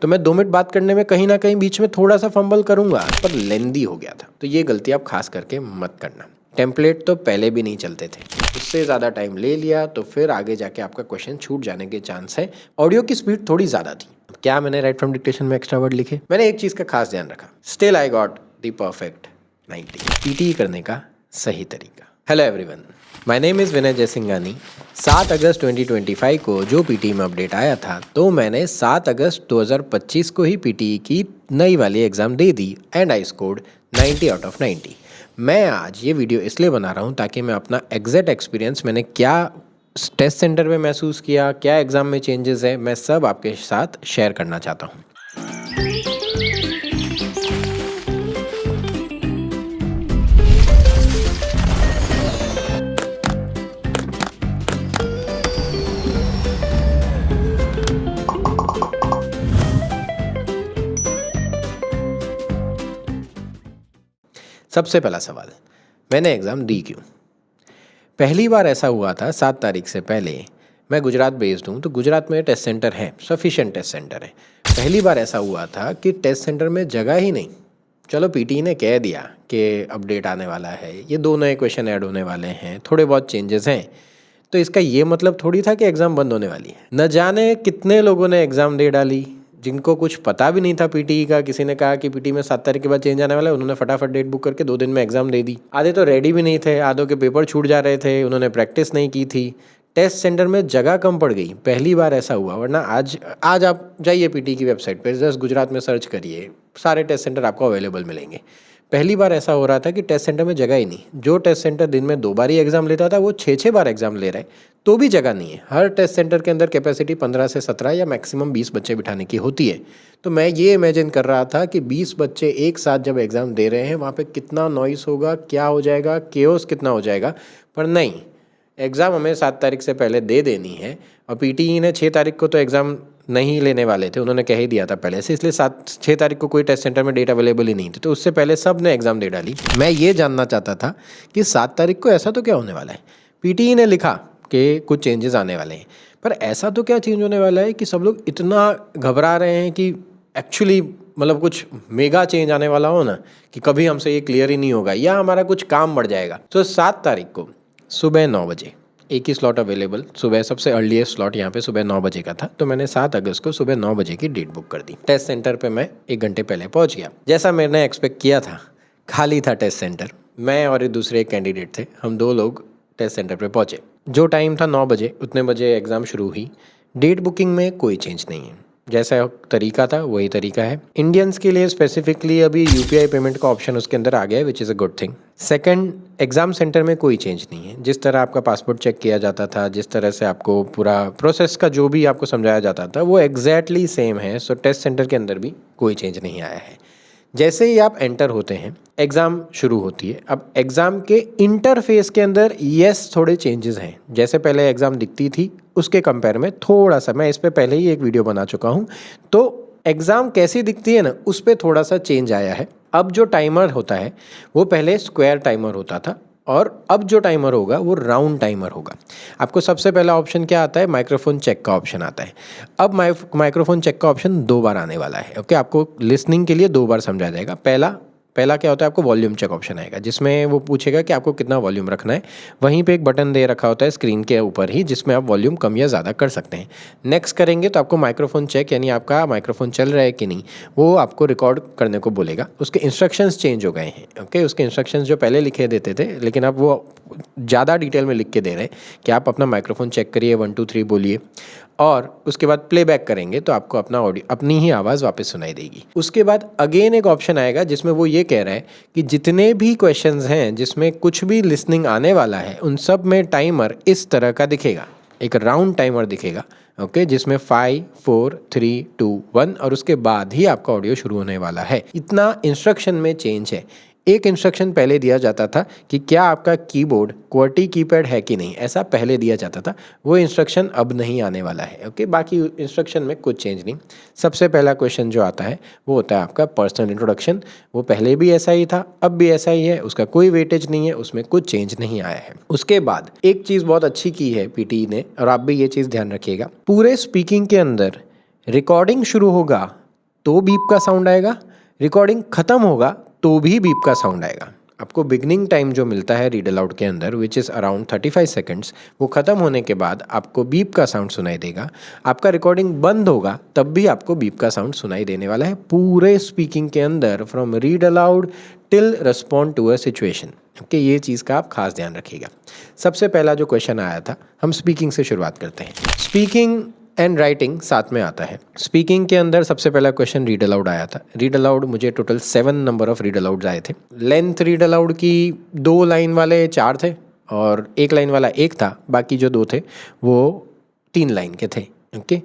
तो मैं 2 मिनट बात करने में कहीं ना कहीं बीच में थोड़ा सा फंबल करूंगा, पर लेंदी हो गया था। तो ये गलती आप खास करके मत करना। टेम्पलेट तो पहले भी नहीं चलते थे, उससे ज़्यादा टाइम ले लिया तो फिर आगे जाके आपका क्वेश्चन छूट जाने के चांस है। ऑडियो की स्पीड थोड़ी ज़्यादा थी। क्या मैंने राइट फ्रॉम डिक्टेशन में एक्स्ट्रा वर्ड लिखे? मैंने एक चीज़ का खास ध्यान रखा, still I got the perfect 90। PT करने का सही तरीका। Hello everyone, my name is Vinay Jaisinghani. 7 अगस्त 2025 को जो पीटी में अपडेट आया था, तो मैंने 7 अगस्त 2025 को ही पीटी की नई वाली exam they the and I scored 90 out of 90। मैं आज ये वीडियो इसलिए बना रहा हूँ ताकि मैं अपना एग्जैक्ट एक्सपीरियंस, मैंने क्या टेस्ट सेंटर में महसूस किया, क्या एग्ज़ाम में चेंजेस है, मैं सब आपके साथ शेयर करना चाहता हूँ। सबसे पहला सवाल, मैंने एग्ज़ाम दी क्यों? पहली बार ऐसा हुआ था 7 तारीख से पहले। मैं गुजरात बेस्ड हूँ, तो गुजरात में टेस्ट सेंटर हैं, सफिशिएंट टेस्ट सेंटर है। पहली बार ऐसा हुआ था कि टेस्ट सेंटर में जगह ही नहीं। चलो पीटी ने कह दिया कि अपडेट आने वाला है, ये 2 नए क्वेश्चन ऐड होने वाले हैं, थोड़े बहुत चेंजेस हैं, तो इसका ये मतलब थोड़ी था कि एग्ज़ाम बंद होने वाली है। न जाने कितने लोगों ने एग्ज़ाम दे डाली जिनको कुछ पता भी नहीं था पीटी का। किसी ने कहा कि पीटी में 7 तारीख के बाद चेंज आने वाला है, उन्होंने फटाफट डेट बुक करके 2 दिन में एग्ज़ाम दे दी। आधे तो रेडी भी नहीं थे, आधों के पेपर छूट जा रहे थे, उन्होंने प्रैक्टिस नहीं की थी। टेस्ट सेंटर में जगह कम पड़ गई, पहली बार ऐसा हुआ। वरना आज आप जाइए पीटी की वेबसाइट पर, जस्ट गुजरात में सर्च करिए, सारे टेस्ट सेंटर आपको अवेलेबल मिलेंगे। पहली बार ऐसा हो रहा था कि टेस्ट सेंटर में जगह ही नहीं। जो टेस्ट सेंटर दिन में 2 बार ही एग्ज़ाम लेता था, वो 6-6 बार एग्ज़ाम ले रहा है, तो भी जगह नहीं है। हर टेस्ट सेंटर के अंदर कैपेसिटी 15 से 17 या मैक्सिमम 20 बच्चे बिठाने की होती है। तो मैं ये इमेजिन कर रहा था कि 20 बच्चे एक साथ जब एग्ज़ाम दे रहे हैं, वहाँ पे कितना नॉइस होगा, क्या हो जाएगा, केओस कितना हो जाएगा। पर नहीं, एग्ज़ाम हमें 7 तारीख से पहले दे देनी है। और पीटीई ने 6 तारीख को तो एग्ज़ाम नहीं लेने वाले थे, उन्होंने कह ही दिया था पहले से, इसलिए 6 तारीख को कोई टेस्ट सेंटर में डेट अवेलेबल ही नहीं थी, तो उससे पहले सब ने एग्ज़ाम दे डाली। मैं ये जानना चाहता था कि 7 तारीख को ऐसा तो क्या होने वाला है। पीटीई ने लिखा कि कुछ चेंजेस आने वाले हैं, पर ऐसा तो क्या चेंज होने वाला है कि सब लोग इतना घबरा रहे हैं कि एक्चुअली मतलब कुछ मेगा चेंज आने वाला हो ना, कि कभी हमसे ये क्लियर ही नहीं होगा या हमारा कुछ काम बढ़ जाएगा। तो 7 तारीख को सुबह 9 बजे एक ही स्लॉट अवेलेबल, सुबह सबसे अर्लीस्ट स्लॉट यहाँ पे सुबह 9 बजे का था, तो मैंने 7 अगस्त को सुबह 9 बजे की डेट बुक कर दी। टेस्ट सेंटर पे मैं 1 घंटे पहले पहुँच गया। जैसा मैंने एक्सपेक्ट किया था, खाली था टेस्ट सेंटर। मैं और दूसरे एक कैंडिडेट थे, हम 2 लोग टेस्ट सेंटर पे पहुँचे। जो टाइम था 9 बजे, उतने बजे एग्ज़ाम शुरू हुई। डेट बुकिंग में कोई चेंज नहीं है, जैसा तरीका था वही तरीका है। इंडियंस के लिए स्पेसिफिकली अभी यूपीआई पेमेंट का ऑप्शन उसके अंदर आ गया है, which is a good thing. Second, exam centre में कोई चेंज नहीं है। जिस तरह आपका पासपोर्ट चेक किया जाता था, जिस तरह से आपको पूरा प्रोसेस का जो भी आपको समझाया जाता था, वो एग्जैक्टली सेम है। सो टेस्ट सेंटर के अंदर भी कोई चेंज नहीं आया है। जैसे ही आप एंटर होते हैं, एग्ज़ाम शुरू होती है। अब एग्ज़ाम के इंटरफेस के अंदर थोड़े चेंजेस हैं। जैसे पहले एग्ज़ाम दिखती थी, उसके कंपेयर में थोड़ा सा, मैं इस पे पहले ही एक वीडियो बना चुका हूँ, तो एग्ज़ाम कैसी दिखती है ना, उस पर थोड़ा सा चेंज आया है। अब जो टाइमर होता है वो पहले स्क्वायर टाइमर होता था, और अब जो टाइमर होगा वो राउंड टाइमर होगा। आपको सबसे पहला ऑप्शन क्या आता है? माइक्रोफोन चेक का ऑप्शन आता है। अब माइक्रोफोन चेक का ऑप्शन 2 बार आने वाला है। ओके, आपको लिसनिंग के लिए 2 बार समझाया जाएगा। पहला क्या होता है, आपको वॉल्यूम चेक ऑप्शन आएगा, जिसमें वो पूछेगा कि आपको कितना वॉल्यूम रखना है। वहीं पे एक बटन दे रखा होता है स्क्रीन के ऊपर ही, जिसमें आप वॉल्यूम कम या ज़्यादा कर सकते हैं। नेक्स्ट करेंगे तो आपको माइक्रोफोन चेक, यानी आपका माइक्रोफोन चल रहा है कि नहीं, वो आपको रिकॉर्ड करने को बोलेगा। उसके इंस्ट्रक्शंस चेंज हो गए हैं। ओके, उसके इंस्ट्रक्शंस जो पहले लिखे देते थे, लेकिन अब वो ज़्यादा डिटेल में लिख के दे रहे हैं कि आप अपना माइक्रोफोन चेक करिए, 1 2 3 बोलिए, और उसके बाद प्लेबैक करेंगे तो आपको अपना ऑडियो, अपनी ही आवाज़ वापस सुनाई देगी। उसके बाद अगेन एक ऑप्शन आएगा जिसमें वो ये कह रहा है कि जितने भी क्वेश्चंस हैं जिसमें कुछ भी लिसनिंग आने वाला है, उन सब में टाइमर इस तरह का दिखेगा, एक राउंड टाइमर दिखेगा। ओके, जिसमें 5 4 3 2 1 और उसके बाद ही आपका ऑडियो शुरू होने वाला है। इतना इंस्ट्रक्शन में चेंज है। एक इंस्ट्रक्शन पहले दिया जाता था कि क्या आपका कीबोर्ड QWERTY कीपैड है कि नहीं, ऐसा पहले दिया जाता था। वो इंस्ट्रक्शन अब नहीं आने वाला है। ओके, बाकी इंस्ट्रक्शन में कुछ चेंज नहीं। सबसे पहला क्वेश्चन जो आता है वो होता है आपका पर्सनल इंट्रोडक्शन। वो पहले भी ऐसा ही था, अब भी ऐसा ही है, उसका कोई वेटेज नहीं है, उसमें कुछ चेंज नहीं आया है। उसके बाद एक चीज़ बहुत अच्छी की है पीटी ने, और आप भी ये चीज़ ध्यान रखिएगा, पूरे स्पीकिंग के अंदर रिकॉर्डिंग शुरू होगा तो बीप का साउंड आएगा, रिकॉर्डिंग ख़त्म होगा तो भी बीप का साउंड आएगा। आपको बिगनिंग टाइम जो मिलता है रीड अलाउड के अंदर विच इज़ अराउंड 35 सेकेंड्स, वो ख़त्म होने के बाद आपको बीप का साउंड सुनाई देगा। आपका रिकॉर्डिंग बंद होगा तब भी आपको बीप का साउंड सुनाई देने वाला है पूरे स्पीकिंग के अंदर, from read aloud till respond to a situation. Okay, ये चीज़ का आप खास ध्यान रखिएगा। सबसे पहला जो क्वेश्चन आया था, हम स्पीकिंग से शुरुआत करते हैं। स्पीकिंग एंड राइटिंग साथ में आता है। स्पीकिंग के अंदर सबसे पहला क्वेश्चन रीड अलाउड आया था। रीड अलाउड मुझे total 7 number of read aloud आए थे। लेंथ रीड अलाउड की 2 लाइन वाले 4 थे और 1 लाइन वाला 1 था, बाकी जो 2 थे वो 3 लाइन के थे। ओके,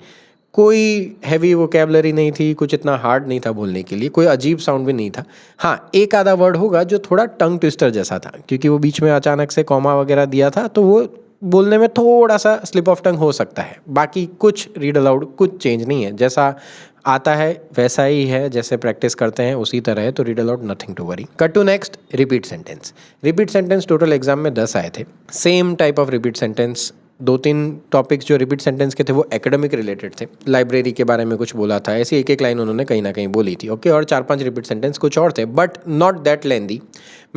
कोई हैवी वोकैबुलरी नहीं थी, कुछ इतना हार्ड नहीं था बोलने के लिए, कोई अजीब साउंड भी नहीं था। हाँ, एक आधा वर्ड होगा जो थोड़ा टंग ट्विस्टर जैसा था, क्योंकि वो बीच में अचानक से कॉमा वगैरह दिया था, तो वो बोलने में थोड़ा सा स्लिप ऑफ टंग हो सकता है। बाकी कुछ रीड अलाउड कुछ चेंज नहीं है, जैसा आता है वैसा ही है, जैसे प्रैक्टिस करते हैं उसी तरह है, तो read aloud nothing to worry. Cut to next, repeat sentence. Repeat sentence total exam में 10 आए थे। Same type of repeat sentence, 2-3 topics जो रिपीट सेंटेंस के थे वो एकेडमिक रिलेटेड थे। लाइब्रेरी के बारे में कुछ बोला था, ऐसी एक लाइन उन्होंने कहीं ना कहीं बोली थी। ओके, और 4-5 रिपीट सेंटेंस कुछ और थे, बट नॉट दैट लेंदी।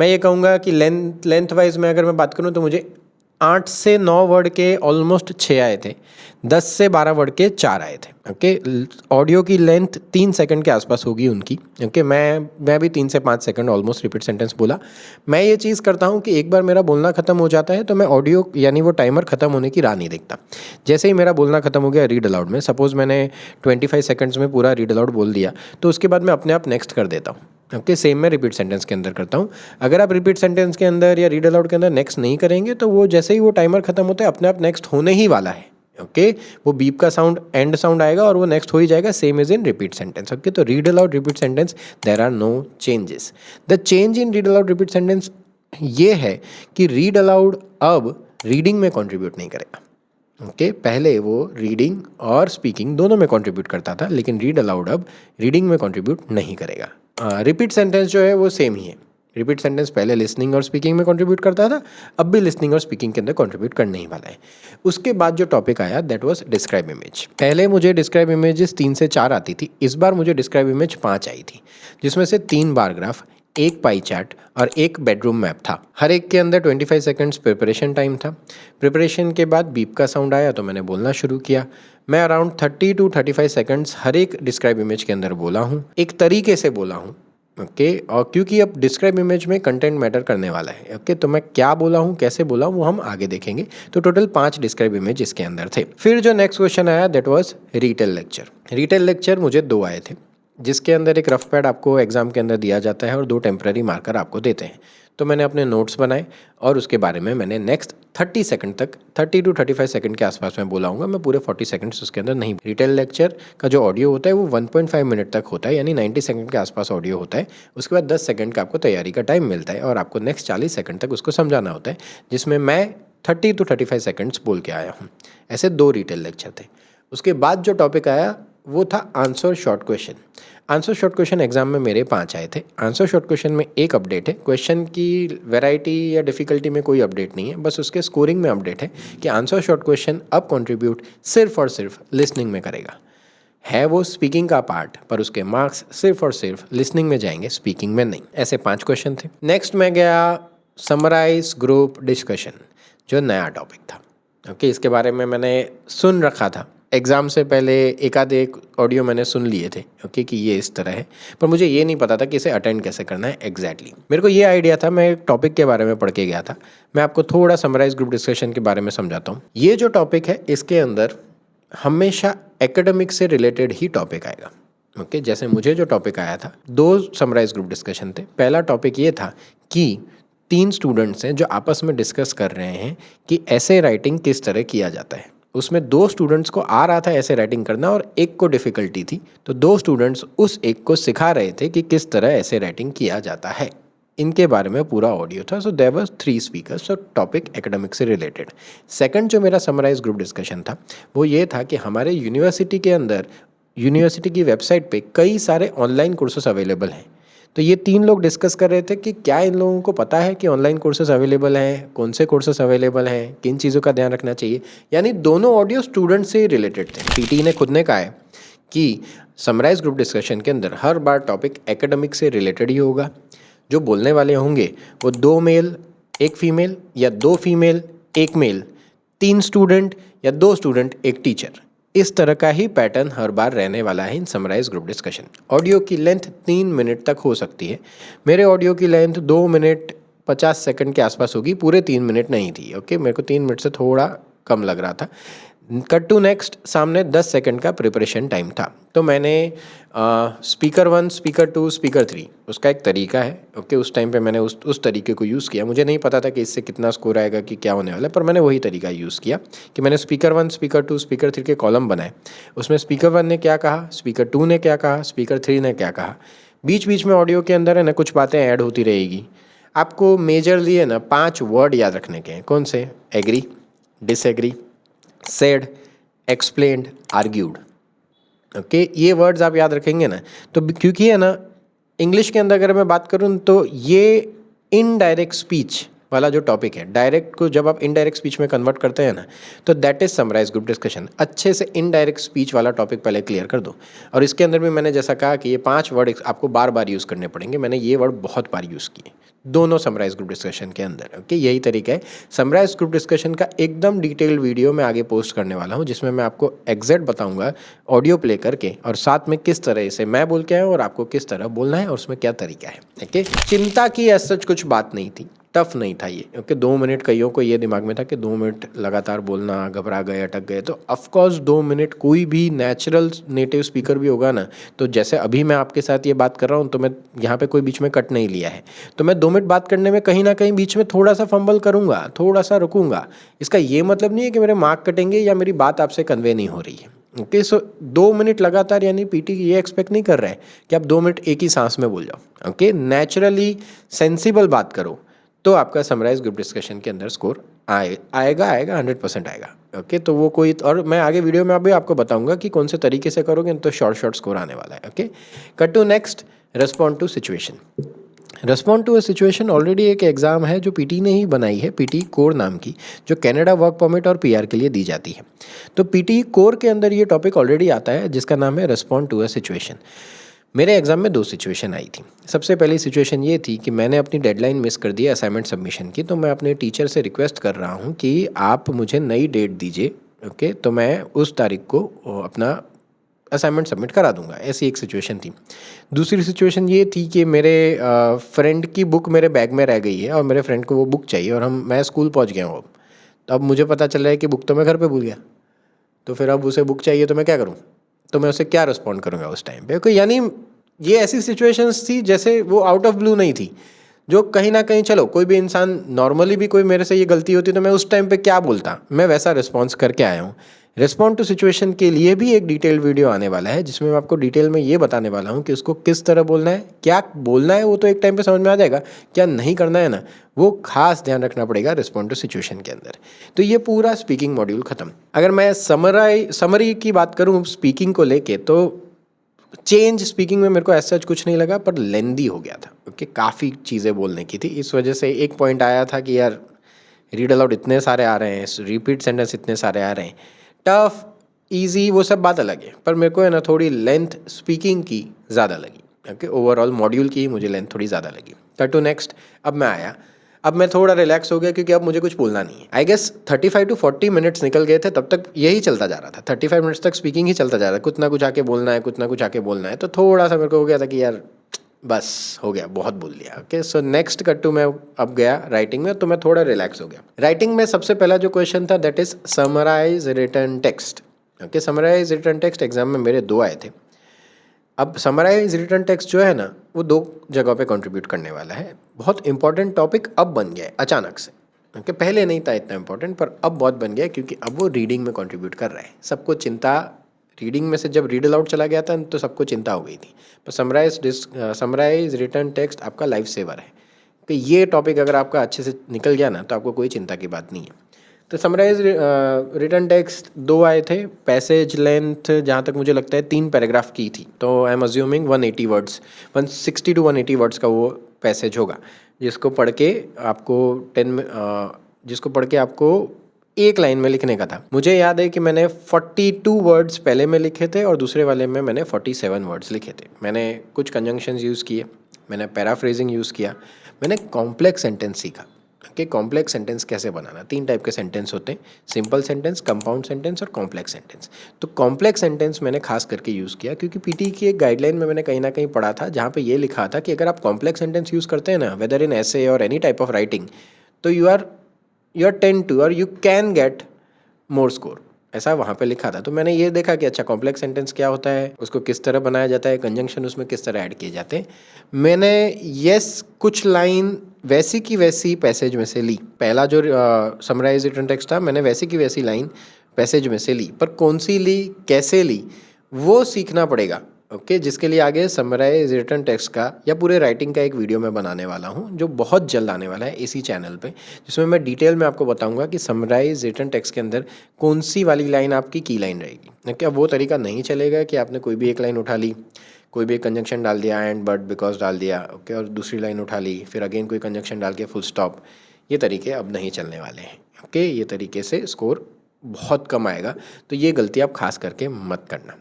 मैं ये कहूँगा कि लेंथ वाइज में अगर मैं बात करूँ तो मुझे 8 से 9 वर्ड के ऑलमोस्ट 6 आए थे, 10 से 12 वर्ड के 4 आए थे। ओके, ऑडियो की लेंथ 3 सेकंड के आसपास होगी उनकी। ओके, मैं भी 3 से 5 सेकंड ऑलमोस्ट रिपीट सेंटेंस बोला। मैं ये चीज़ करता हूँ कि एक बार मेरा बोलना ख़त्म हो जाता है तो मैं ऑडियो यानी वो टाइमर ख़त्म होने की राह नहीं देखता। जैसे ही मेरा बोलना ख़त्म हो गया रीड अलाउड में, सपोज़ मैंने 25 सेकंड्स में पूरा रीड अलाउड बोल दिया, तो उसके बाद मैं अपने आप नेक्स्ट कर देता हूँ। ओके, सेम मैं रिपीट सेंटेंस के अंदर करता हूँ। अगर आप रिपीट सेंटेंस के अंदर या रीड अलाउड के अंदर नेक्स्ट नहीं करेंगे तो वो जैसे ही वो टाइमर खत्म होता है अपने आप नेक्स्ट होने ही वाला है। ओके, वो बीप का साउंड एंड साउंड आएगा और वो नेक्स्ट हो ही जाएगा, same is in repeat sentence. Okay, तो read aloud repeat sentence there are no changes. The change in read aloud repeat sentence ये है कि रीड अलाउड अब रीडिंग में कॉन्ट्रीब्यूट नहीं करेगा। ओके, पहले वो रीडिंग और स्पीकिंग दोनों में कंट्रीब्यूट करता था, लेकिन रीड अलाउड अब रीडिंग में कंट्रीब्यूट नहीं करेगा। रिपीट सेंटेंस जो है वो सेम ही है। रिपीट सेंटेंस पहले लिसनिंग और स्पीकिंग में कंट्रीब्यूट करता था, अब भी लिसनिंग और स्पीकिंग के अंदर कंट्रीब्यूट करने ही वाला है। उसके बाद जो टॉपिक आया दैट वाज डिस्क्राइब इमेज। पहले मुझे डिस्क्राइब इमेजेस 3 से 4 आती थी, इस बार मुझे डिस्क्राइब इमेज 5 आई थी, जिसमें से 3 बार ग्राफ, 1 पाई चार्ट और 1 बेडरूम मैप था। हर एक के अंदर 25 सेकंड्स प्रिपरेशन टाइम था। प्रिपरेशन के बाद बीप का साउंड आया तो मैंने बोलना शुरू किया। मैं अराउंड 30 to 35 सेकंड्स हर एक डिस्क्राइब इमेज के अंदर बोला हूँ, एक तरीके से बोला हूँ। ओके, और क्योंकि अब डिस्क्राइब इमेज में कंटेंट मैटर करने वाला है। ओके, तो मैं क्या बोला हूँ, कैसे बोला हूँ, वो हम आगे देखेंगे। तो टोटल 5 डिस्क्राइब इमेज इसके अंदर थे। फिर जो नेक्स्ट क्वेश्चन आया that was retail lecture. Retail lecture मुझे 2 आए थे, जिसके अंदर एक रफ पैड आपको एग्जाम के अंदर दिया जाता है और 2 टेम्पररी मार्कर आपको देते हैं। तो मैंने अपने नोट्स बनाए और उसके बारे में मैंने नेक्स्ट 30 सेकंड तक, 30 to 35 सेकंड के आसपास मैं बोला हूँगा, मैं पूरे 40 सेकंड्स उसके अंदर नहीं। रिटेल लेक्चर का जो ऑडियो होता है वो 1.5 मिनट तक होता है, यानी 90 सेकंड के आसपास ऑडियो होता है। उसके बाद 10 सेकंड का आपको तैयारी का टाइम मिलता है और आपको नेक्स्ट 40 सेकंड तक उसको समझाना होता है, जिसमें मैं 30 to 35 सेकंड्स बोल के आया हूँ। ऐसे 2 रिटेल लेक्चर थे। उसके बाद जो टॉपिक आया वो था answer short question. Answer short question exam में मेरे 5 आए थे। आंसर शॉर्ट क्वेश्चन में एक अपडेट है, क्वेश्चन की वैरायटी या डिफ़िकल्टी में कोई अपडेट नहीं है, बस उसके स्कोरिंग में अपडेट है कि आंसर शॉर्ट क्वेश्चन अब कंट्रीब्यूट सिर्फ और सिर्फ लिसनिंग में करेगा। है वो स्पीकिंग का पार्ट, पर उसके मार्क्स सिर्फ और सिर्फ लिसनिंग में जाएंगे, स्पीकिंग में नहीं। ऐसे 5 क्वेश्चन थे। नेक्स्ट मैं गया समराइज ग्रुप डिस्कशन, जो नया टॉपिक था। ओके, इसके बारे में मैंने सुन रखा था एग्ज़ाम से पहले, एक ऑडियो मैंने सुन लिए थे। ओके, कि ये इस तरह है, पर मुझे ये नहीं पता था कि इसे अटेंड कैसे करना है एग्जैक्टली। मेरे को ये आइडिया था, मैं एक टॉपिक के बारे में पढ़ के गया था। मैं आपको थोड़ा समराइज ग्रुप डिस्कशन के बारे में समझाता हूँ। ये जो टॉपिक है इसके अंदर हमेशा एकेडमिक से रिलेटेड ही टॉपिक आएगा। ओके, जैसे मुझे जो टॉपिक आया था, 2 समराइज ग्रुप डिस्कशन थे। पहला टॉपिक ये था कि 3 स्टूडेंट्स हैं जो आपस में डिस्कस कर रहे हैं कि ऐसे राइटिंग किस तरह किया जाता है। उसमें 2 स्टूडेंट्स को आ रहा था ऐसे राइटिंग करना और एक को डिफ़िकल्टी थी, तो 2 स्टूडेंट्स उस एक को सिखा रहे थे कि किस तरह ऐसे राइटिंग किया जाता है। इनके बारे में पूरा ऑडियो था। So there was 3 speakers, so topic academic से रिलेटेड। सेकंड जो मेरा समराइज ग्रुप डिस्कशन था वो ये था कि हमारे यूनिवर्सिटी के अंदर, यूनिवर्सिटी की वेबसाइट पे कई सारे ऑनलाइन कोर्सेस अवेलेबल हैं। तो ये 3 लोग डिस्कस कर रहे थे कि क्या इन लोगों को पता है कि ऑनलाइन कोर्सेज अवेलेबल हैं, कौन से कोर्सेज अवेलेबल हैं, किन चीज़ों का ध्यान रखना चाहिए। यानी दोनों ऑडियो स्टूडेंट से रिलेटेड थे। पीटी ने खुद ने कहा है कि समराइज ग्रुप डिस्कशन के अंदर हर बार टॉपिक एकेडमिक से रिलेटेड ही होगा। जो बोलने वाले होंगे वो 2 मेल 1 फीमेल या 2 फीमेल 1 मेल, 3 स्टूडेंट या 2 स्टूडेंट 1 टीचर, इस तरह का ही पैटर्न हर बार रहने वाला है इन समराइज ग्रुप डिस्कशन। ऑडियो की लेंथ 3 मिनट तक हो सकती है। मेरे ऑडियो की लेंथ 2 मिनट 50 सेकंड के आसपास होगी, पूरे 3 मिनट नहीं थी। ओके, मेरे को 3 मिनट से थोड़ा कम लग रहा था। कट टू नेक्स्ट, सामने 10 सेकंड का प्रिपरेशन टाइम था। तो मैंने स्पीकर 1, स्पीकर 2, स्पीकर 3, उसका एक तरीका है। ओके, उस टाइम पे मैंने उस तरीके को यूज़ किया। मुझे नहीं पता था कि इससे कितना स्कोर आएगा कि क्या होने वाला है, पर मैंने वही तरीका यूज़ किया कि मैंने स्पीकर 1, स्पीकर 2, स्पीकर 3 के कॉलम बनाए। उसमें स्पीकर 1 ने क्या कहा, स्पीकर 2 ने क्या कहा, स्पीकर 3 ने क्या कहा। बीच बीच में ऑडियो के अंदर है ना कुछ बातें ऐड होती रहेगी। आपको मेजरली है ना 5 वर्ड याद रखने के हैं। कौन से? Agree, disagree, said, explained, argued. Okay, ये वर्ड्स आप याद रखेंगे ना, तो क्योंकि है ना इंग्लिश के अंदर अगर मैं बात करूँ तो ये इनडायरेक्ट स्पीच वाला जो टॉपिक है, डायरेक्ट को जब आप इनडायरेक्ट स्पीच में कन्वर्ट करते हैं ना, तो that is summarise group discussion. अच्छे से इनडायरेक्ट स्पीच वाला टॉपिक पहले क्लियर कर दो। और इसके अंदर भी मैंने जैसा कहा कि ये 5 वर्ड आपको बार बार यूज़ करने पड़ेंगे। मैंने ये वर्ड बहुत बार यूज़ किए दोनों समराइज ग्रुप डिस्कशन के अंदर। ओके, यही तरीका है। समराइज ग्रुप डिस्कशन का एकदम डिटेल्ड वीडियो मैं आगे पोस्ट करने वाला हूँ, जिसमें मैं आपको एग्जैक्ट बताऊंगा ऑडियो प्ले करके और साथ में किस तरह से मैं बोल के आया और आपको किस तरह बोलना है और उसमें क्या तरीका है। ओके, चिंता की एज सच कुछ बात नहीं थी, टफ नहीं था ये। ओके, 2 मिनट कईयों को ये दिमाग में था कि 2 मिनट लगातार बोलना, घबरा गए, अटक गए। तो ऑफकोर्स 2 मिनट कोई भी नेचुरल नेटिव स्पीकर भी होगा ना, तो जैसे अभी मैं आपके साथ ये बात कर रहा हूँ तो मैं यहाँ पे कोई बीच में कट नहीं लिया है, तो मैं 2 मिनट बात करने में कहीं ना कहीं बीच में थोड़ा सा फंबल करूँगा, थोड़ा सा रुकूंगा। इसका ये मतलब नहीं है कि मेरे मार्क कटेंगे या मेरी बात आपसे कन्वे नहीं हो रही है। ओके, सो 2 मिनट लगातार, यानी पीटी ये एक्सपेक्ट नहीं कर रहा है कि आप 2 मिनट एक ही सांस में बोल जाओ। ओके, नेचुरली सेंसिबल बात करो तो आपका समराइज ग्रुप डिस्कशन के अंदर स्कोर आएगा 100% आएगा। ओके, तो वो कोई, और मैं आगे वीडियो में अभी आपको बताऊंगा कि कौन से तरीके से करोगे तो शॉर्ट स्कोर आने वाला है। Okay, cut to next, respond to situation. Respond to a situation already एक एग्जाम है जो पीटी ने ही बनाई है, पीटी कोर नाम की, जो कनाडा वर्क परमिट और पीआर के लिए दी जाती है। तो पीटी कोर के अंदर ये टॉपिक ऑलरेडी आता है जिसका नाम है रेस्पॉन्ड टू अ सिचुएशन। मेरे एग्जाम में 2 सिचुएशन आई थी। सबसे पहली सिचुएशन ये थी कि मैंने अपनी डेडलाइन मिस कर दी असाइनमेंट सबमिशन की, तो मैं अपने टीचर से रिक्वेस्ट कर रहा हूँ कि आप मुझे नई डेट दीजिए। ओके, तो मैं उस तारीख को अपना असाइनमेंट सबमिट करा दूंगा। ऐसी एक सिचुएशन थी। दूसरी सिचुएशन ये थी कि मेरे फ्रेंड की बुक मेरे बैग में रह गई है और मेरे फ्रेंड को वो बुक चाहिए और मैं स्कूल पहुँच गया हूँ। अब मुझे पता चल रहा है कि बुक तो मैं घर पर भूल गया, तो फिर अब उसे बुक चाहिए तो मैं क्या करूँ, तो मैं उसे क्या रिस्पॉन्ड करूँगा उस टाइम पे। ओके, यानी ये ऐसी सिचुएशंस थी जैसे वो आउट ऑफ ब्लू नहीं थी, जो कहीं ना कहीं, चलो कोई भी इंसान नॉर्मली भी कोई मेरे से ये गलती होती तो मैं उस टाइम पे क्या बोलता, मैं वैसा रिस्पॉन्स करके आया हूँ। रिस्पॉन्ड टू सिचुएशन के लिए भी एक डिटेल्ड वीडियो आने वाला है जिसमें मैं आपको डिटेल में ये बताने वाला हूँ कि उसको किस तरह बोलना है, क्या बोलना है वो तो एक टाइम पे समझ में आ जाएगा, क्या नहीं करना है ना वो खास ध्यान रखना पड़ेगा रिस्पॉन्ड टू सिचुएशन के अंदर। तो ये पूरा स्पीकिंग मॉड्यूल खत्म। अगर मैं समरी की बात करूँ स्पीकिंग को लेके, तो चेंज स्पीकिंग में मेरे को ऐसा कुछ नहीं लगा, पर लेंदी हो गया था। ओके, काफ़ी चीज़ें बोलने की थी, इस वजह से एक पॉइंट आया था कि यार रीड अलाउड इतने सारे आ रहे हैं, रिपीट सेंटेंस इतने सारे आ रहे हैं, टफ इजी वो सब बात अलग है, पर मेरे को है ना थोड़ी लेंथ स्पीकिंग की ज़्यादा लगी। ओके, ओवरऑल मॉड्यूल की मुझे लेंथ थोड़ी ज़्यादा लगी। कट टू नेक्स्ट, अब मैं आया, अब मैं थोड़ा रिलैक्स हो गया क्योंकि अब मुझे कुछ बोलना नहीं है। आई गेस 35 to 40 मिनट्स निकल गए थे, तब तक यही चलता जा रहा था। 35 मिनट्स तक स्पीकिंग ही चलता जा रहा था, कुछ ना कुछ आके बोलना है, कुछ ना कुछ आके बोलना है। तो थोड़ा सा मेरे को हो गया था कि यार बस हो गया, बहुत बोल लिया। Okay, so next cut to मैं अब गया राइटिंग में, तो मैं थोड़ा रिलैक्स हो गया। राइटिंग में सबसे पहला जो क्वेश्चन था that is summarise written text. Okay, summarise written text exam में मेरे 2 आए थे। अब समराइज रिटन टेक्स्ट जो है ना वो 2 जगह पे कंट्रीब्यूट करने वाला है। बहुत इंपॉर्टेंट टॉपिक अब बन गया है अचानक से। ओके, पहले नहीं था इतना इंपॉर्टेंट, पर अब बहुत बन गया है क्योंकि अब वो रीडिंग में कंट्रीब्यूट कर रहा है। सबको चिंता, रीडिंग में से जब रीड अलाउड चला गया था तो सबको चिंता हो गई थी, पर समराइज रिटन टेक्स्ट आपका लाइफ सेवर है कि ये टॉपिक अगर आपका अच्छे से निकल गया ना तो आपको कोई चिंता की बात नहीं है। तो समराइज रिटन टेक्स्ट 2 आए थे। पैसेज लेंथ जहाँ तक मुझे लगता है 3 पैराग्राफ की थी, तो I am assuming 180 words, 160 to 180 words का वो पैसेज होगा, जिसको पढ़ के आपको 10 जिसको पढ़ के आपको एक लाइन में लिखने का था। मुझे याद है कि मैंने 42 वर्ड्स पहले में लिखे थे और दूसरे वाले में मैंने 47 वर्ड्स लिखे थे। मैंने कुछ कंजंक्शंस यूज़ किए, मैंने पैराफ्रेजिंग यूज़ किया, मैंने कॉम्प्लेक्स सेंटेंस सीखा कि कॉम्प्लेक्स सेंटेंस कैसे बनाना। 3 टाइप के सेंटेंस होते हैं, सिंपल सेंटेंस, कंपाउंड सेंटेंस और कॉम्प्लेक्स सेंटेंस। तो कॉम्प्लेक्स सेंटेंस मैंने खास करके यूज़ किया क्योंकि पीटी की एक गाइडलाइन में मैंने कहीं ना कहीं पढ़ा था जहाँ पे ये लिखा था कि अगर आप कॉम्प्लेक्स सेंटेंस यूज़ करते हैं ना, वेदर इन एसे और एनी टाइप ऑफ राइटिंग, तो यू आर टेन टू और you can get more score, ऐसा वहाँ पे लिखा था। तो मैंने ये देखा कि अच्छा कॉम्प्लेक्स सेंटेंस क्या होता है, उसको किस तरह बनाया जाता है, कंजंक्शन उसमें किस तरह ऐड किए जाते हैं। मैंने कुछ लाइन वैसी की वैसी पैसेज में से ली। पहला जो समराइज रिटन टेक्स्ट था, मैंने वैसी की वैसी लाइन पैसेज में से ली, पर कौन सी ली, कैसे ली, वो सीखना पड़ेगा। ओके, जिसके लिए आगे समराइज रिटन टेक्स्ट का या पूरे राइटिंग का एक वीडियो मैं बनाने वाला हूँ जो बहुत जल्द आने वाला है इसी चैनल पे, जिसमें मैं डिटेल में आपको बताऊंगा कि समराइज रिटन टेक्स्ट के अंदर कौन सी वाली लाइन आपकी की लाइन रहेगी। क्या वो तरीका नहीं चलेगा कि आपने कोई भी एक लाइन उठा ली, कोई भी एक कंजंक्शन डाल दिया, एंड बट बिकॉज डाल दिया, ओके, और दूसरी लाइन उठा ली, फिर अगेन कोई कंजंक्शन डाल के फुल स्टॉप। ये तरीके अब नहीं चलने वाले हैं। ओके, ये तरीके से स्कोर बहुत कम आएगा, तो ये गलती आप खास करके मत करना।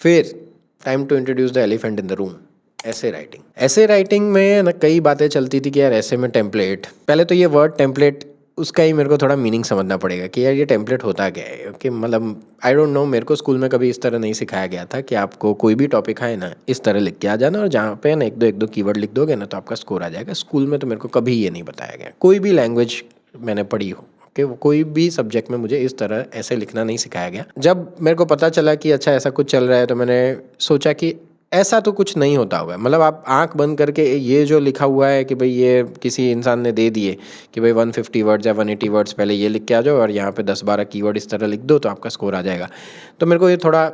फिर time to introduce the elephant in the room, ऐसे राइटिंग। ऐसे राइटिंग में ना कई बातें चलती थी कि यार ऐसे में टेम्पलेट, पहले तो ये वर्ड टेम्पलेट, उसका ही मेरे को थोड़ा मीनिंग समझना पड़ेगा कि यार ये टेम्पलेट होता क्या है। ओके, मतलब आई डोंट नो, मेरे को स्कूल में कभी इस तरह नहीं सिखाया गया था कि आपको कोई भी टॉपिक है ना इस तरह लिख के आ जाना और जहाँ पे ना एक दो कीवर्ड लिख दोगे ना तो आपका स्कोर आ जाएगा। स्कूल में तो मेरे को कभी ये नहीं बताया गया, कोई भी लैंग्वेज मैंने पढ़ी हो कि कोई भी सब्जेक्ट में मुझे इस तरह ऐसे लिखना नहीं सिखाया गया। जब मेरे को पता चला कि अच्छा ऐसा कुछ चल रहा है तो मैंने सोचा कि ऐसा तो कुछ नहीं होता होगा। मतलब आप आंख बंद करके ये जो लिखा हुआ है कि भाई ये किसी इंसान ने दे दिए कि भाई 150 वर्ड्स या 180 वर्ड्स पहले ये लिख के आ जाओ और यहाँ पे 10-12 कीवर्ड इस तरह लिख दो तो आपका स्कोर आ जाएगा। तो मेरे को ये थोड़ा,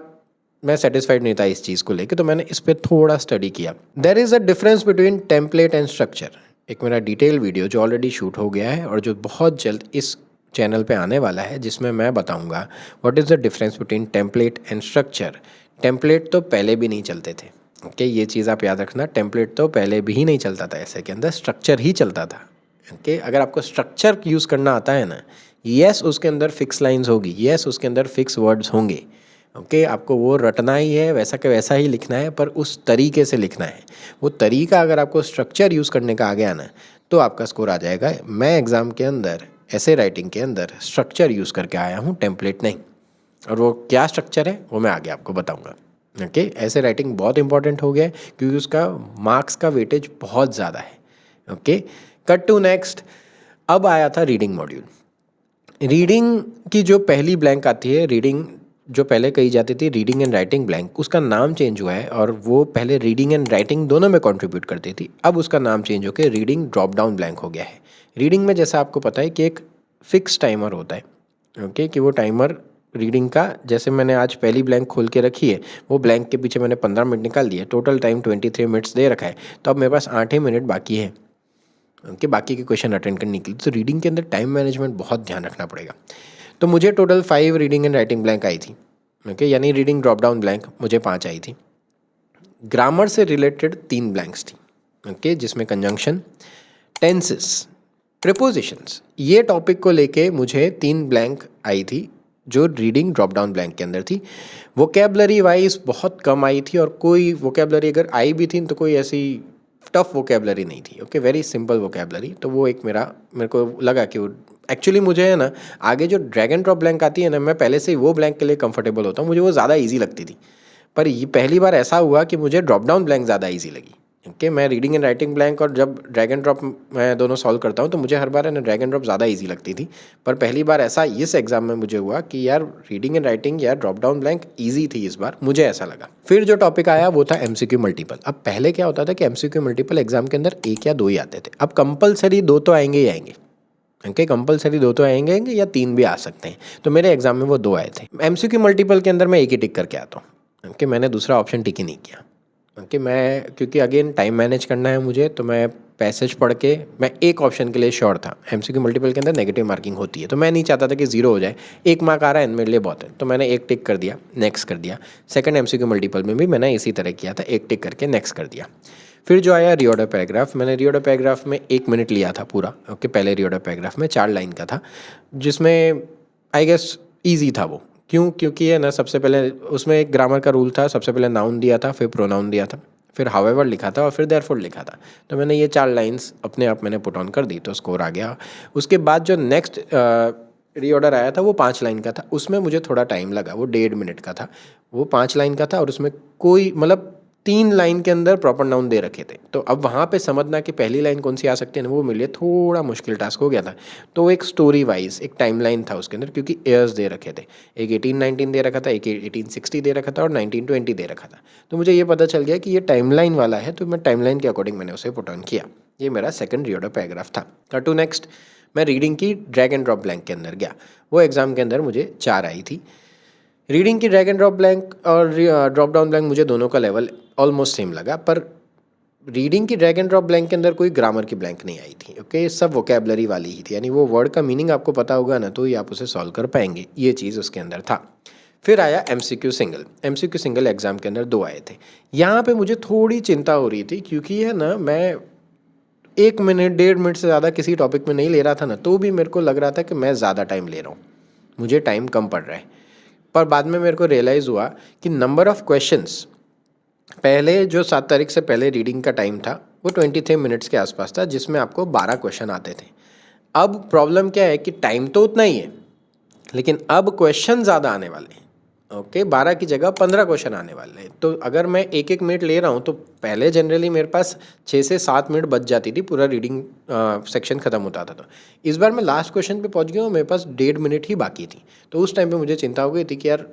मैं सेटिस्फाइड नहीं था इस चीज़ को लेकर, तो मैंने इस पर थोड़ा स्टडी किया। There is a difference between template and structure. एक मेरा डिटेल वीडियो जो ऑलरेडी शूट हो गया है और जो बहुत जल्द इस चैनल पे आने वाला है, जिसमें मैं बताऊंगा what is the difference between template and structure. Template तो पहले भी नहीं चलते थे। ओके, ये चीज़ आप याद रखना, टेम्पलेट तो पहले भी नहीं चलता था, ऐसे के अंदर स्ट्रक्चर ही चलता था। ओके, अगर आपको स्ट्रक्चर यूज़ करना आता है ना, यस उसके अंदर फिक्स लाइन्स होगी, यस उसके अंदर फिक्स वर्ड्स होंगे। ओके, आपको वो रटना ही है, वैसा के वैसा ही लिखना है, पर उस तरीके से लिखना है। वो तरीका अगर आपको स्ट्रक्चर यूज़ करने का आ गया ना तो आपका स्कोर आ जाएगा। मैं एग्ज़ाम के अंदर ऐसे राइटिंग के अंदर स्ट्रक्चर यूज़ करके आया हूँ, टेम्पलेट नहीं। और वो क्या स्ट्रक्चर है वो मैं आगे आपको बताऊँगा। ओके, ऐसे राइटिंग बहुत इंपॉर्टेंट हो गया है क्योंकि उसका मार्क्स का वेटेज बहुत ज़्यादा है। Okay, cut to next. अब आया था रीडिंग मॉड्यूल। रीडिंग की जो पहली ब्लैंक आती है, रीडिंग जो पहले कही जाती थी रीडिंग एंड राइटिंग ब्लैंक, उसका नाम चेंज हुआ है और वो पहले रीडिंग एंड राइटिंग दोनों में कंट्रीब्यूट करती थी। अब उसका नाम चेंज होकर रीडिंग ड्रॉप डाउन ब्लैंक हो गया है। रीडिंग में जैसा आपको पता है कि एक फिक्स टाइमर होता है। ओके, कि वो टाइमर रीडिंग का, जैसे मैंने आज पहली ब्लैंक खोल के रखी है, वो ब्लैंक के पीछे मैंने 15 मिनट निकाल दिए, टोटल टाइम 23 मिनट्स दे रखा है, तो अब मेरे पास 8 ही मिनट बाकी है कि बाकी के क्वेश्चन अटेंड करने के लिए। तो रीडिंग के अंदर टाइम मैनेजमेंट बहुत ध्यान रखना पड़ेगा। तो मुझे total 5 reading and writing blank I थी। ओके, यानी रीडिंग ड्रॉप डाउन ब्लैंक मुझे 5 आई थी। ग्रामर से रिलेटेड 3 ब्लैंक्स थी। ओके, जिसमें कंजंक्शन, टेंसेस, प्रीपोजिशंस, ये टॉपिक को लेके मुझे 3 ब्लैंक आई थी जो रीडिंग ड्रॉप डाउन ब्लैंक के अंदर थी। वोकेबलरी वाइज बहुत कम आई थी और कोई वोकेबलरी अगर आई भी थी तो कोई ऐसी टफ वोकेबलरी नहीं थी। Okay, very simple vocabulary. तो वो एक मेरे को लगा कि वो एक्चुअली मुझे है ना, आगे जो ड्रैगन ड्रॉप ब्लैंक आती है ना, मैं पहले से ही वो ब्लैंक के लिए कंफर्टेबल होता हूँ, मुझे वो ज़्यादा ईजी लगती थी। पर ये पहली बार ऐसा हुआ कि मुझे ड्रॉप डाउन ब्लैंक ज़्यादा ईजी लगी। ओके, मैं रीडिंग एंड राइटिंग ब्लैंक और जब ड्रैगन ड्रॉप मैं दोनों सॉल्व करता हूँ तो मुझे हर बार है ना ड्रैगन ड्रॉप ज़्यादा इजी लगती थी। पर पहली बार ऐसा इस एग्जाम में मुझे हुआ कि यार रीडिंग एंड राइटिंग या ड्रॉप डाउन ब्लैंक ईजी थी इस बार, मुझे ऐसा लगा। फिर जो टॉपिक आया वो था एमसीक्यू मल्टीपल। अब पहले क्या होता था कि एमसीक्यू मल्टीपल एग्जाम के अंदर 1 या 2 ही आते थे, अब कंपलसरी 2 तो आएंगे ही आएंगे। ओके, कंपलसरी 2 तो आएंगे या 3 भी आ सकते हैं। तो मेरे एग्जाम में वो 2 आए थे। एमसीक्यू मल्टीपल के अंदर मैं 1 ही टिक करके आता हूँ। ओके, मैंने दूसरा ऑप्शन टिक ही नहीं किया। ओके, मैं क्योंकि अगेन टाइम मैनेज करना है मुझे, तो मैं पैसेज पढ़ के मैं एक ऑप्शन के लिए श्योर था। एमसीक्यू मल्टीपल के अंदर नेगेटिव मार्किंग होती है, तो मैं नहीं चाहता था कि 0 हो जाए। 1 मार्क आ रहा है मेरे लिए बहुत है, तो मैंने 1 टिक कर दिया, नेक्स्ट कर दिया। सेकंड एमसीक्यू मल्टीपल में भी मैंने इसी तरह किया था, 1 टिक करके नेक्स्ट कर दिया। फिर जो आया रीऑर्डर पैराग्राफ, मैंने रीऑर्डर पैराग्राफ में 1 मिनट लिया था पूरा। ओके, पहले रीऑर्डर पैराग्राफ में 4 लाइन का था, जिसमें आई गेस ईजी था वो। क्यों? क्योंकि है ना, सबसे पहले उसमें एक ग्रामर का रूल था, सबसे पहले नाउन दिया था, फिर प्रोनाउन दिया था, फिर हाउएवर लिखा था और फिर देयरफॉर लिखा था। तो मैंने ये 4 लाइन्स अपने आप मैंने पुट ऑन कर दी, तो स्कोर आ गया। उसके बाद जो नेक्स्ट रीऑर्डर आया था वो 5 लाइन का था, उसमें मुझे थोड़ा टाइम लगा, वो 1.5 मिनट का था। वो 5 लाइन का था और उसमें कोई मतलब 3 लाइन के अंदर प्रॉपर नाउन दे रखे थे। तो अब वहाँ पे समझना कि पहली लाइन कौन सी आ सकती है ना, वो मेरे लिए थोड़ा मुश्किल टास्क हो गया था। तो एक स्टोरी वाइज एक टाइमलाइन था उसके अंदर, क्योंकि ईयर्स दे रखे थे, एक 1819 दे रखा था, एक 1860 दे रखा था और 1920 दे रखा था। तो मुझे ये पता चल गया कि ये टाइमलाइन वाला है, तो मैं टाइमलाइन के अकॉर्डिंग मैंने उसे पुट ऑन किया। ये मेरा सेकंड रीऑर्डर पैराग्राफ था। कट टू नेक्स्ट, मैं रीडिंग की ड्रैग एंड ड्रॉप ब्लैंक के अंदर गया। वो एग्जाम के अंदर मुझे 4 आई थी। रीडिंग की ड्रैग एंड ड्रॉप ब्लैंक और ड्रॉप डाउन ब्लैंक मुझे दोनों का लेवल ऑलमोस्ट सेम लगा, पर रीडिंग की ड्रैग एंड ड्रॉप ब्लैंक के अंदर कोई ग्रामर की ब्लैंक नहीं आई थी। ओके, सब वोकेबलरी वाली ही थी, यानी वो वर्ड का मीनिंग आपको पता होगा ना, तो ही आप उसे सॉल्व कर पाएंगे, ये चीज़ उसके अंदर था। फिर आया MCQ single. MCQ single exam के अंदर 2 आए थे। यहाँ पे मुझे थोड़ी चिंता हो रही थी, क्योंकि है ना, मैं 1 मिनट 1.5 मिनट से ज़्यादा किसी टॉपिक में नहीं ले रहा था ना, तो भी मेरे को लग रहा था कि मैं ज़्यादा टाइम ले रहा हूँ, मुझे टाइम कम पड़ रहा है। पर बाद में मेरे को रियलाइज़ हुआ कि नंबर ऑफ़ क्वेश्चंस, पहले जो 7 तारीख से पहले रीडिंग का टाइम था वो 23 मिनट्स के आसपास था, जिसमें आपको 12 क्वेश्चन आते थे। अब प्रॉब्लम क्या है कि टाइम तो उतना ही है, लेकिन अब क्वेश्चन ज़्यादा आने वाले हैं। ओके, 12 की जगह 15 क्वेश्चन आने वाले हैं। तो अगर मैं 1-1 मिनट ले रहा हूँ, तो पहले जनरली मेरे पास 6 से 7 मिनट बच जाती थी, पूरा रीडिंग सेक्शन ख़त्म होता था। तो इस बार मैं लास्ट क्वेश्चन पे पहुँच गया हूँ, मेरे पास 1.5 मिनट ही बाकी थी। तो उस टाइम पे मुझे चिंता हो गई थी कि यार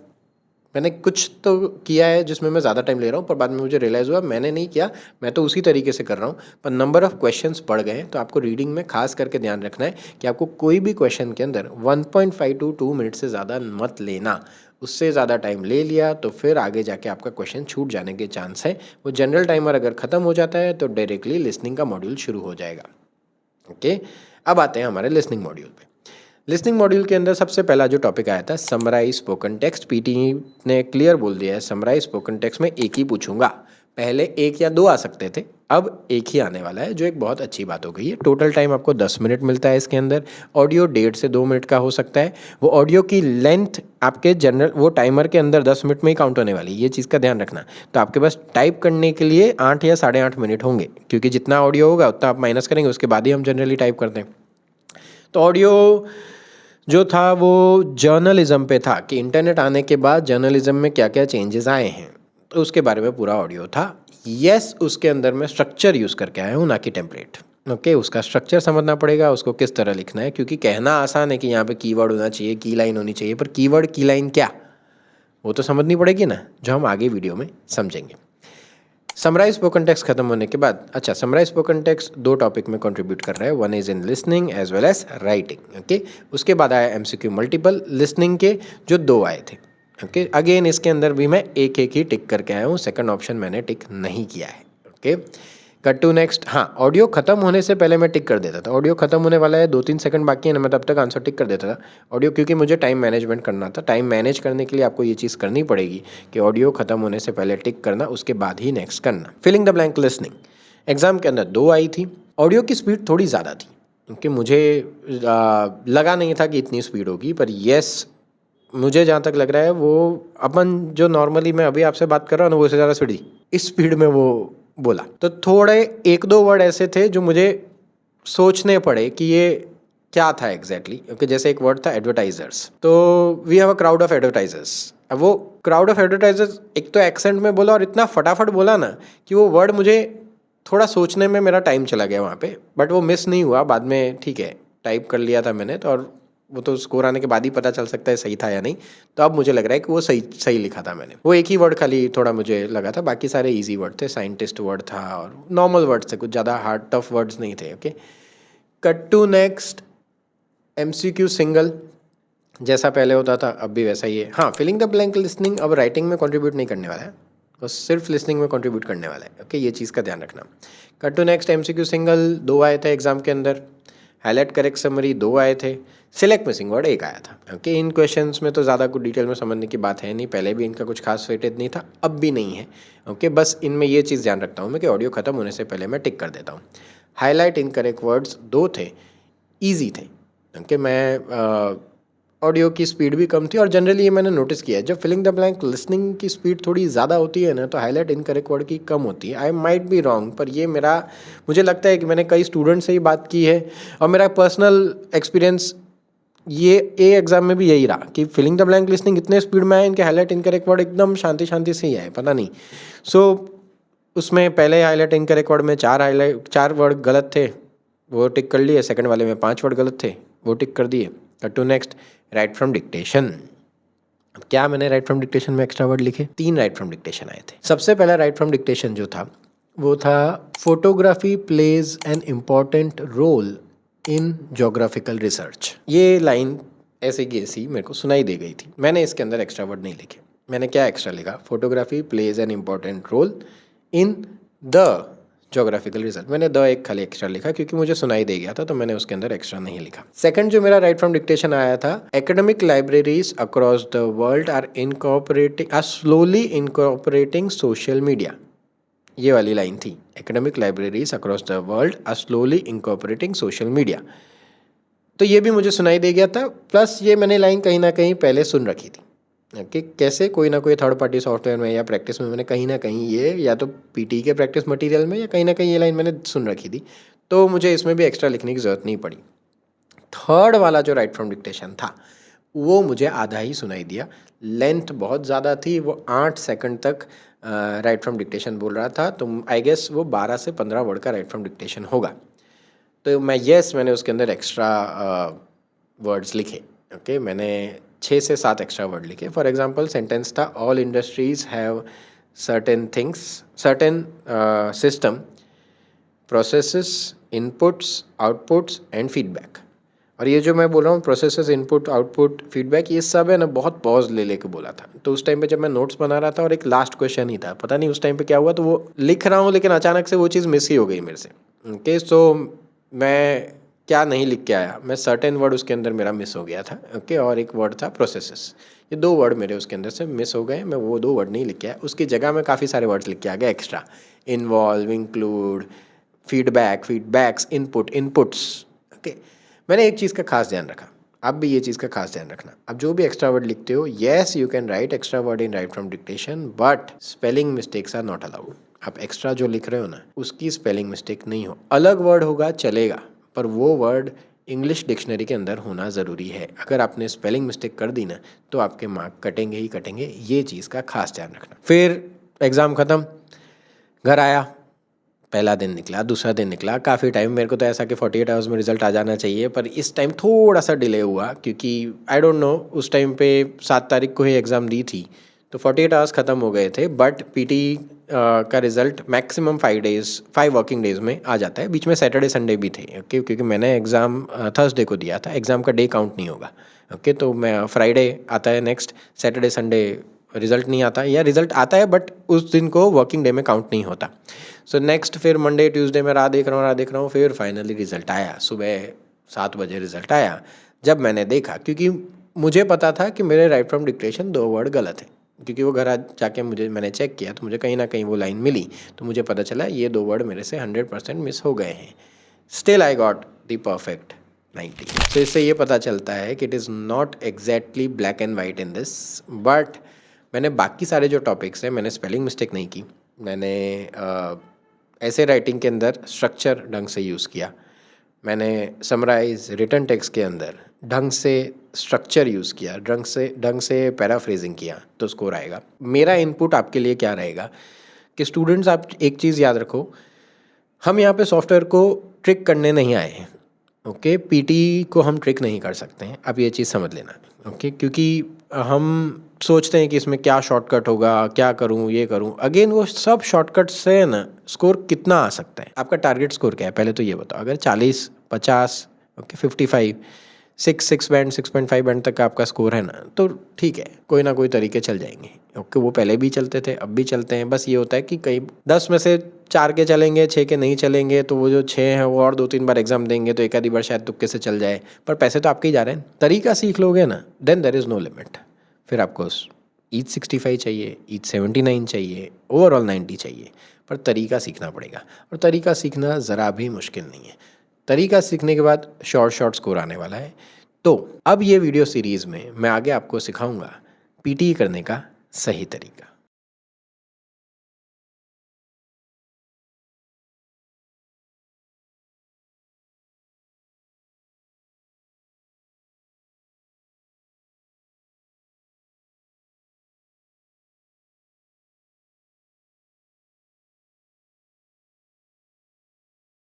मैंने कुछ तो किया है जिसमें मैं ज़्यादा टाइम ले रहा हूँ, पर बाद में मुझे रियलाइज़ हुआ मैंने नहीं किया, मैं तो उसी तरीके से कर रहा हूँ, पर नंबर ऑफ़ क्वेश्चंस बढ़ गए हैं। तो आपको रीडिंग में खास करके ध्यान रखना है कि आपको कोई भी क्वेश्चन के अंदर 1.5 to 2 मिनट से ज़्यादा मत लेना। उससे ज़्यादा टाइम ले लिया तो फिर आगे जाके आपका क्वेश्चन छूट जाने के चांस है। वो जनरल टाइमर अगर ख़त्म हो जाता है तो डायरेक्टली लिसनिंग का मॉड्यूल शुरू हो जाएगा। ओके, अब आते हैं हमारे लिसनिंग मॉड्यूल पे। लिसनिंग मॉड्यूल के अंदर सबसे पहला जो टॉपिक आया था, समराइज स्पोकन टेक्स्ट। पीटी ने क्लियर बोल दिया है, समराइज स्पोकन टेक्स्ट में एक ही पूछूंगा। पहले 1 या 2 आ सकते थे, अब एक ही आने वाला है, जो एक बहुत अच्छी बात हो गई है। टोटल टाइम आपको 10 मिनट मिलता है इसके अंदर। ऑडियो 1.5 से 2 मिनट का हो सकता है। वो ऑडियो की लेंथ आपके जनरल वो टाइमर के अंदर 10 मिनट में ही काउंट होने वाली है, ये चीज़ का ध्यान रखना। तो आपके पास टाइप करने के लिए 8 या 8.5 मिनट होंगे, क्योंकि जितना ऑडियो होगा उतना आप माइनस करेंगे, उसके बाद ही हम जनरली टाइप करते हैं। तो ऑडियो जो था वो जर्नलिज्म पे था, कि इंटरनेट आने के बाद जर्नलिज्म में क्या क्या चेंजेस आए हैं, तो उसके बारे में पूरा ऑडियो था। यस, उसके अंदर मैं स्ट्रक्चर यूज़ करके आया हूँ, ना कि टेम्पलेट। ओके, उसका स्ट्रक्चर समझना पड़ेगा, उसको किस तरह लिखना है, क्योंकि कहना आसान है कि यहाँ पे कीवर्ड होना चाहिए, की लाइन होनी चाहिए, पर कीवर्ड की लाइन क्या, वो तो समझनी पड़ेगी ना, जो हम आगे वीडियो में समझेंगे। समराइज स्पोकन टेक्स्ट खत्म होने के बाद, अच्छा, समराइज स्पोकन टेक्स्ट 2 टॉपिक में कंट्रीब्यूट कर रहा है, one is in listening as well as writing. Okay, उसके बाद आया MCQ मल्टीपल लिसनिंग के, जो 2 आए थे। ओके, अगेन इसके अंदर भी मैं एक ही टिक करके आया हूँ, सेकंड ऑप्शन मैंने टिक नहीं किया है। Okay, cut to next. हाँ, ऑडियो खत्म होने से पहले मैं टिक कर देता था। ऑडियो खत्म होने वाला है, 2-3 सेकंड बाकी है ना, मैं तब तक आंसर टिक कर देता था ऑडियो, क्योंकि मुझे टाइम मैनेजमेंट करना था। टाइम मैनेज करने के लिए आपको ये चीज़ करनी पड़ेगी कि ऑडियो खत्म होने से पहले टिक करना, उसके बाद ही नेक्स्ट करना। Filling the blank listening exam के अंदर 2 आई थी। ऑडियो की स्पीड थोड़ी ज़्यादा थी, क्योंकि मुझे लगा नहीं था कि इतनी स्पीड होगी, पर येस, मुझे जहाँ तक लग रहा है वो अपन जो नॉर्मली मैं अभी आपसे बात कर रहा हूँ ना, वो उससे ज़्यादा स्पीड, इस स्पीड में वो बोला। तो थोड़े 1-2 वर्ड ऐसे थे जो मुझे सोचने पड़े कि ये क्या था एग्जैक्टली। क्योंकि जैसे एक वर्ड था एडवर्टाइजर्स, तो we have a crowd of advertisers. अब वो क्राउड ऑफ एडवर्टाइजर्स एक तो एक्सेंट में बोला और इतना फटाफट बोला ना कि वो वर्ड मुझे थोड़ा सोचने में मेरा टाइम चला गया वहाँ पे, बट वो मिस नहीं हुआ, बाद में ठीक है टाइप कर लिया था मैंने तो, और वो तो स्कोर आने के बाद ही पता चल सकता है सही था या नहीं। तो अब मुझे लग रहा है कि वो सही लिखा था मैंने। वो एक ही वर्ड खाली थोड़ा मुझे लगा था, बाकी सारे इजी वर्ड थे। साइंटिस्ट वर्ड था और नॉर्मल वर्ड्स थे, कुछ ज़्यादा हार्ड टफ वर्ड्स नहीं थे। Okay, cut to next. MCQ single जैसा पहले होता था अब भी वैसा ही है। हाँ, फिलिंग द ब्लैंक लिसनिंग अब राइटिंग में कंट्रीब्यूट नहीं करने वाला है, वो सिर्फ लिसनिंग में कंट्रीब्यूट करने वाला है। ओके, ये चीज़ का ध्यान रखना। Cut to next. MCQ single 2 आए थे एग्जाम के अंदर। हाईलाइट करेक्ट समरी 2 आए थे, सिलेक्ट मिसिंग वर्ड 1 आया था। ओके, इन क्वेश्चंस में तो ज़्यादा कुछ डिटेल में समझने की बात है नहीं, पहले भी इनका कुछ खास वेटेज नहीं था, अब भी नहीं है। ओके, बस इनमें ये चीज़ ध्यान रखता हूँ मैं कि ऑडियो ख़त्म होने से पहले मैं टिक कर देता हूँ। हाईलाइट इनकरेक्ट वर्ड्स 2 थे, ईजी थे। ओके, मैं ऑडियो की स्पीड भी कम थी और जनरली ये मैंने नोटिस किया है, जब फिलिंग द ब्लैंक लिसनिंग की स्पीड थोड़ी ज़्यादा होती है ना, तो हाईलाइट इनकरेक्ट वर्ड की कम होती है। आई माइट बी रॉन्ग, पर ये मुझे लगता है कि मैंने कई स्टूडेंट से ही बात की है और मेरा पर्सनल एक्सपीरियंस ये एग्ज़ाम में भी यही रहा कि फिलिंग द ब्लैंक लिसनिंग इतने स्पीड में आए, इनके हाईलाइट इनकरेक्ट वर्ड एकदम शांति शांति से ही आए, पता नहीं। उसमें पहले हाईलाइट इनकरेक्ट वर्ड में 4 वर्ड गलत थे, वो टिक कर लिए। सेकंड वाले में 5 वर्ड गलत थे, वो टिक कर दिए। Cut to next, write from dictation. अब क्या मैंने राइट फ्रॉम डिक्टेशन में एक्स्ट्रा वर्ड लिखे? 3 राइट फ्रॉम डिक्टेशन आए थे। सबसे पहला राइट फ्रॉम डिक्टेशन जो था वो था photography plays an important role in geographical research. ये लाइन ऐसे की ऐसी मेरे को सुनाई दे गई थी, मैंने इसके अंदर एक्स्ट्रा वर्ड नहीं लिखे। मैंने क्या एक्स्ट्रा लिखा? Photography plays an important role in the geographical result. मैंने द एक खाली एक्स्ट्रा लिखा क्योंकि मुझे सुनाई दे गया था, तो मैंने उसके अंदर एक्स्ट्रा नहीं लिखा। सेकंड जो मेरा राइट फ्रॉम डिक्टेशन आया था, academic libraries across the world are slowly incorporating social media. ये वाली लाइन थी, academic libraries across the world are slowly incorporating social media. तो ये भी मुझे सुनाई दे गया था, प्लस ये मैंने लाइन कहीं ना कहीं पहले सुन रखी थी कि कैसे कोई ना कोई थर्ड पार्टी सॉफ्टवेयर में या प्रैक्टिस में मैंने कहीं ना कहीं ये, या तो पीटी के प्रैक्टिस मटेरियल में या कहीं ना कहीं ये लाइन मैंने सुन रखी थी, तो मुझे इसमें भी एक्स्ट्रा लिखने की ज़रूरत नहीं पड़ी। थर्ड वाला जो राइट फ्रॉम डिक्टेशन था वो मुझे आधा ही सुनाई दिया, लेंथ बहुत ज़्यादा थी, वो 8 सेकंड तक राइट फ्रॉम डिक्टेशन बोल रहा था, तो आई गेस वो 12 से 15 वर्ड का राइट फ्रॉम डिक्टेशन होगा। तो मैंने उसके अंदर एक्स्ट्रा वर्ड्स लिखे। ओके, मैंने 6 से 7 एक्स्ट्रा वर्ड लिखे। फॉर एग्जांपल सेंटेंस था, all industries have certain system processes inputs outputs and feedback. और ये जो मैं बोल रहा हूँ प्रोसेसेस इनपुट आउटपुट फीडबैक, ये सब है ना, बहुत पॉज ले लेके बोला था। तो उस टाइम पे जब मैं नोट्स बना रहा था और एक लास्ट क्वेश्चन ही था, पता नहीं उस टाइम पे क्या हुआ, तो वो लिख रहा हूँ लेकिन अचानक से वो चीज़ मिस ही हो गई मेरे से। ओके, सो मैं क्या नहीं लिख के आया, मैं सर्टेन वर्ड उसके अंदर मेरा मिस हो गया था। ओके, और एक वर्ड था प्रोसेसेस, ये 2 वर्ड मेरे उसके अंदर से मिस हो गए। मैं वो 2 वर्ड नहीं लिख के आया, उसकी जगह मैं काफ़ी सारे वर्ड्स लिख के आ गया extra, involve, include, feedback, feedbacks, input, inputs. Okay, मैंने एक चीज़ का खास ध्यान रखा, आप भी ये चीज़ का खास ध्यान रखना। अब जो भी एक्स्ट्रा वर्ड लिखते हो, yes you can write extra word in write from dictation, but spelling mistakes are not allowed. आप एक्स्ट्रा जो लिख रहे हो ना, उसकी स्पेलिंग मिस्टेक नहीं हो। अलग वर्ड होगा चलेगा, पर वो वर्ड इंग्लिश डिक्शनरी के अंदर होना ज़रूरी है। अगर आपने स्पेलिंग मिस्टेक कर दी ना, तो आपके मार्क कटेंगे ही कटेंगे, ये चीज़ का खास ध्यान रखना। फिर एग्ज़ाम ख़त्म, घर आया, पहला दिन निकला, दूसरा दिन निकला, काफ़ी टाइम, मेरे को तो ऐसा कि 48 आवर्स में रिज़ल्ट आ जाना चाहिए, पर इस टाइम थोड़ा सा डिले हुआ क्योंकि आई डोंट नो, उस टाइम पे 7 तारीख को ही एग्ज़ाम दी थी, तो 48 आवर्स ख़त्म हो गए थे। बट पीटी का रिज़ल्ट मैक्सिमम 5 वर्किंग डेज़ में आ जाता है, बीच में सैटरडे संडे भी थे। ओके, क्योंकि मैंने एग्ज़ाम थर्सडे को दिया था, एग्ज़ाम का डे काउंट नहीं होगा। ओके, तो मैं फ्राइडे आता है नेक्स्ट, सैटरडे संडे रिज़ल्ट नहीं आता, या रिज़ल्ट आता है बट उस दिन को वर्किंग डे में काउंट नहीं होता। सो नेक्स्ट फिर मंडे ट्यूसडे में राह देख रहा हूँ, फिर फाइनली रिज़ल्ट आया, सुबह 7 बजे रिज़ल्ट आया। जब मैंने देखा, क्योंकि मुझे पता था कि मेरे राइट फ्रॉम डिक्टेशन 2 वर्ड गलत है, क्योंकि वो घर जाके मैंने चेक किया, तो मुझे कहीं ना कहीं वो लाइन मिली, तो मुझे पता चला ये 2 वर्ड मेरे से 100% मिस हो गए हैं। Still I got the perfect 90। तो इससे ये पता चलता है कि it is not exactly black and white in this, but मैंने बाकी सारे जो टॉपिक्स हैं, मैंने स्पेलिंग मिस्टेक नहीं की, मैंने ऐसे राइटिंग के अंदर स्ट्रक्चर ढंग से यूज़ किया, मैंने समराइज रिटन टेक्स्ट के अंदर ढंग से स्ट्रक्चर यूज़ किया, ढंग से पैराफ्रेजिंग किया, तो स्कोर आएगा। मेरा इनपुट आपके लिए क्या रहेगा कि स्टूडेंट्स, आप एक चीज़ याद रखो, हम यहाँ पे सॉफ्टवेयर को ट्रिक करने नहीं आए हैं। ओके, पीटी को हम ट्रिक नहीं कर सकते हैं, आप ये चीज़ समझ लेना। ओके, क्योंकि हम सोचते हैं कि इसमें क्या शॉर्टकट होगा, क्या करूं, ये करूं, अगेन वो सब शॉर्टकट से ना स्कोर कितना आ सकता है। आपका टारगेट स्कोर क्या है पहले तो ये बताओ। अगर 40, 50, ओके 55, 6 बैंड 6.5 बैंड तक का आपका स्कोर है ना, तो ठीक है, कोई ना कोई तरीके चल जाएंगे। ओके, वो पहले भी चलते थे, अब भी चलते हैं। बस ये होता है कि कई 10 में से 4 के चलेंगे, 6 के नहीं चलेंगे, तो वो जो 6 हैं वो और 2-3 बार एग्ज़ाम देंगे तो एक आधी बार शायद तुक्के से चल जाए, पर पैसे तो आपके ही जा रहे हैं। तरीका सीख लोगे ना, then there is no limit. फिर आपको ईच 65 चाहिए, ईच 79 चाहिए, ओवरऑल 90 चाहिए, पर तरीका सीखना पड़ेगा। और तरीका सीखना ज़रा भी मुश्किल नहीं है। तरीका सीखने के बाद शॉर्ट स्कोर आने वाला है। तो अब ये वीडियो सीरीज़ में मैं आगे आपको सिखाऊंगा पीटी करने का सही तरीका।